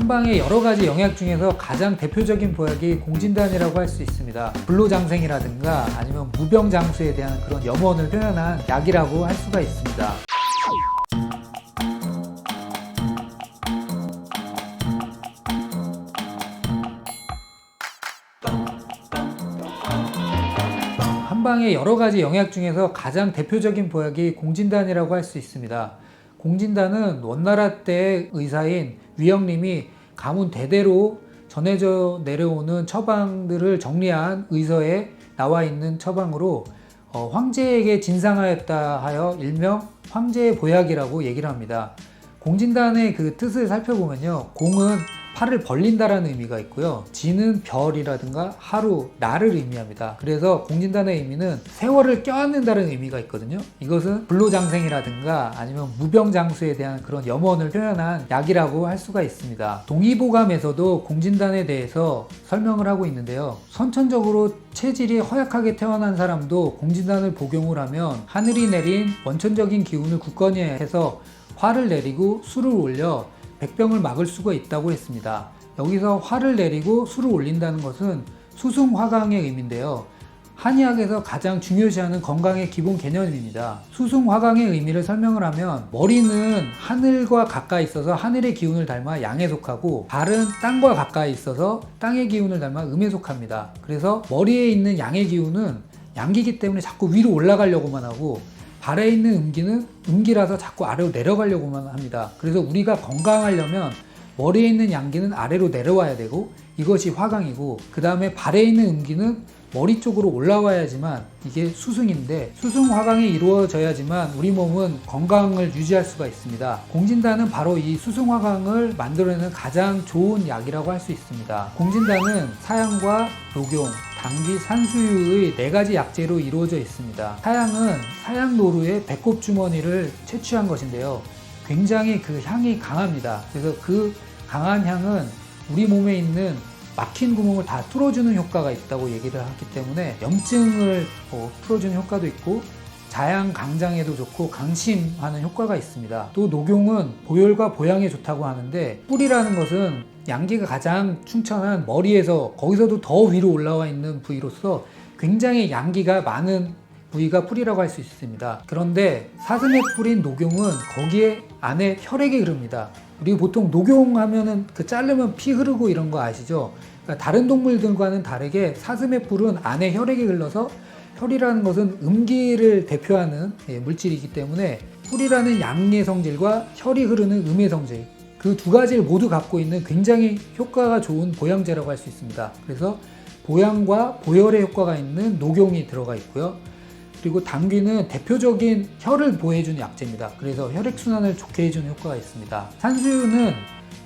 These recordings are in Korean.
한방의 여러 가지 영약 중에서 가장 대표적인 보약이 공진단이라고 할 수 있습니다. 불로장생이라든가 아니면 무병장수에 대한 그런 염원을 표현한 약이라고 할 수가 있습니다. 한방의 여러 가지 영약 중에서 가장 대표적인 보약이 공진단이라고 할 수 있습니다. 공진단은 원나라 때 의사인 위영림이 가문 대대로 전해져 내려오는 처방들을 정리한 의서에 나와 있는 처방으로 황제에게 진상하였다 하여 일명 황제의 보약이라고 얘기를 합니다. 공진단의 그 뜻을 살펴보면요, 공은 팔을 벌린다라는 의미가 있고요, 진은 별이라든가 하루, 날을 의미합니다. 그래서 공진단의 의미는 세월을 껴안는다는 의미가 있거든요. 이것은 불로장생이라든가 아니면 무병장수에 대한 그런 염원을 표현한 약이라고 할 수가 있습니다. 동의보감에서도 공진단에 대해서 설명을 하고 있는데요, 선천적으로 체질이 허약하게 태어난 사람도 공진단을 복용을 하면 하늘이 내린 원천적인 기운을 굳건히 해서 화를 내리고 술을 올려 백병을 막을 수가 있다고 했습니다. 여기서 화를 내리고 술을 올린다는 것은 수승화강의 의미인데요, 한의학에서 가장 중요시하는 건강의 기본 개념입니다. 수승화강의 의미를 설명을 하면, 머리는 하늘과 가까이 있어서 하늘의 기운을 닮아 양에 속하고, 발은 땅과 가까이 있어서 땅의 기운을 닮아 음에 속합니다. 그래서 머리에 있는 양의 기운은 양기이기 때문에 자꾸 위로 올라가려고만 하고, 발에 있는 음기는 음기라서 자꾸 아래로 내려가려고만 합니다. 그래서 우리가 건강하려면 머리에 있는 양기는 아래로 내려와야 되고, 이것이 화강이고, 그 다음에 발에 있는 음기는 머리 쪽으로 올라와야지만 이게 수승인데, 수승화강이 이루어져야지만 우리 몸은 건강을 유지할 수가 있습니다. 공진단은 바로 이 수승화강을 만들어내는 가장 좋은 약이라고 할 수 있습니다. 공진단은 사양과 녹용, 당귀, 산수유의 4가지 약재로 이루어져 있습니다. 사양은 사양노루의 배꼽주머니를 채취한 것인데요, 굉장히 그 향이 강합니다. 그래서 그 강한 향은 우리 몸에 있는 막힌 구멍을 다 뚫어주는 효과가 있다고 얘기를 하기 때문에 염증을 풀어주는 효과도 있고, 자양 강장에도 좋고 강심하는 효과가 있습니다. 또 녹용은 보혈과 보양에 좋다고 하는데, 뿔이라는 것은 양기가 가장 충천한 머리에서 거기서도 더 위로 올라와 있는 부위로서 굉장히 양기가 많은 부위가 뿔이라고 할 수 있습니다. 그런데 사슴의 뿔인 녹용은 거기에 안에 혈액이 흐릅니다. 우리 보통 녹용 하면은 그 자르면 피 흐르고 이런 거 아시죠? 그러니까 다른 동물들과는 다르게 사슴의 뿔은 안에 혈액이 흘러서, 혈이라는 것은 음기를 대표하는 물질이기 때문에 뿔이라는 양의 성질과 혈이 흐르는 음의 성질, 그 2가지를 모두 갖고 있는 굉장히 효과가 좋은 보양제라고 할 수 있습니다. 그래서 보양과 보혈의 효과가 있는 녹용이 들어가 있고요. 그리고 당귀는 대표적인 혈을 보호해주는 약재입니다. 그래서 혈액순환을 좋게 해주는 효과가 있습니다. 산수유는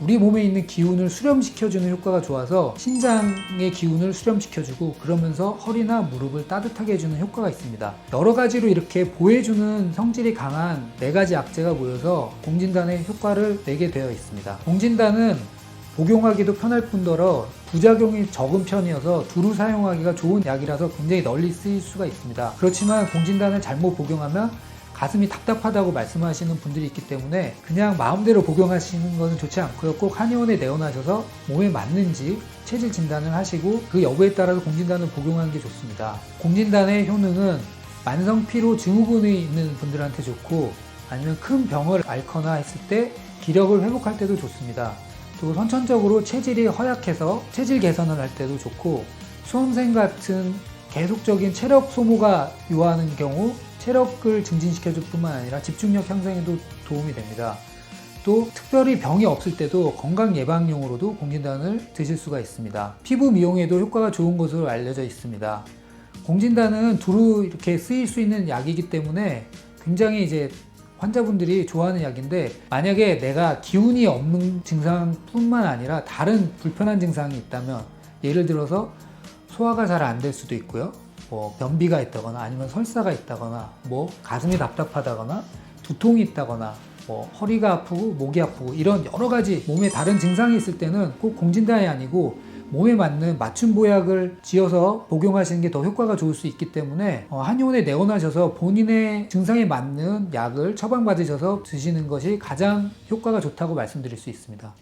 우리 몸에 있는 기운을 수렴시켜주는 효과가 좋아서 신장의 기운을 수렴시켜주고, 그러면서 허리나 무릎을 따뜻하게 해주는 효과가 있습니다. 여러 가지로 이렇게 보호해주는 성질이 강한 4가지 약재가 모여서 공진단의 효과를 내게 되어 있습니다. 공진단은 복용하기도 편할 뿐더러 부작용이 적은 편이어서 두루 사용하기가 좋은 약이라서 굉장히 널리 쓰일 수가 있습니다. 그렇지만 공진단을 잘못 복용하면 가슴이 답답하다고 말씀하시는 분들이 있기 때문에 그냥 마음대로 복용하시는 것은 좋지 않고요, 꼭 한의원에 내원하셔서 몸에 맞는지 체질 진단을 하시고 그 여부에 따라서 공진단을 복용하는 게 좋습니다. 공진단의 효능은 만성피로 증후군이 있는 분들한테 좋고, 아니면 큰 병을 앓거나 했을 때 기력을 회복할 때도 좋습니다. 또 선천적으로 체질이 허약해서 체질 개선을 할 때도 좋고, 수험생 같은 계속적인 체력 소모가 요하는 경우 체력을 증진시켜줄 뿐만 아니라 집중력 향상에도 도움이 됩니다. 또 특별히 병이 없을 때도 건강 예방용으로도 공진단을 드실 수가 있습니다. 피부 미용에도 효과가 좋은 것으로 알려져 있습니다. 공진단은 두루 이렇게 쓰일 수 있는 약이기 때문에 굉장히 이제 환자분들이 좋아하는 약인데, 만약에 내가 기운이 없는 증상뿐만 아니라 다른 불편한 증상이 있다면, 예를 들어서 소화가 잘 안 될 수도 있고요, 변비가 있다거나 아니면 설사가 있다거나 가슴이 답답하다거나 두통이 있다거나 허리가 아프고 목이 아프고 이런 여러 가지 몸에 다른 증상이 있을 때는 꼭 공진단이 아니고 몸에 맞는 맞춤 보약을 지어서 복용하시는 게 더 효과가 좋을 수 있기 때문에 한의원에 내원하셔서 본인의 증상에 맞는 약을 처방받으셔서 드시는 것이 가장 효과가 좋다고 말씀드릴 수 있습니다.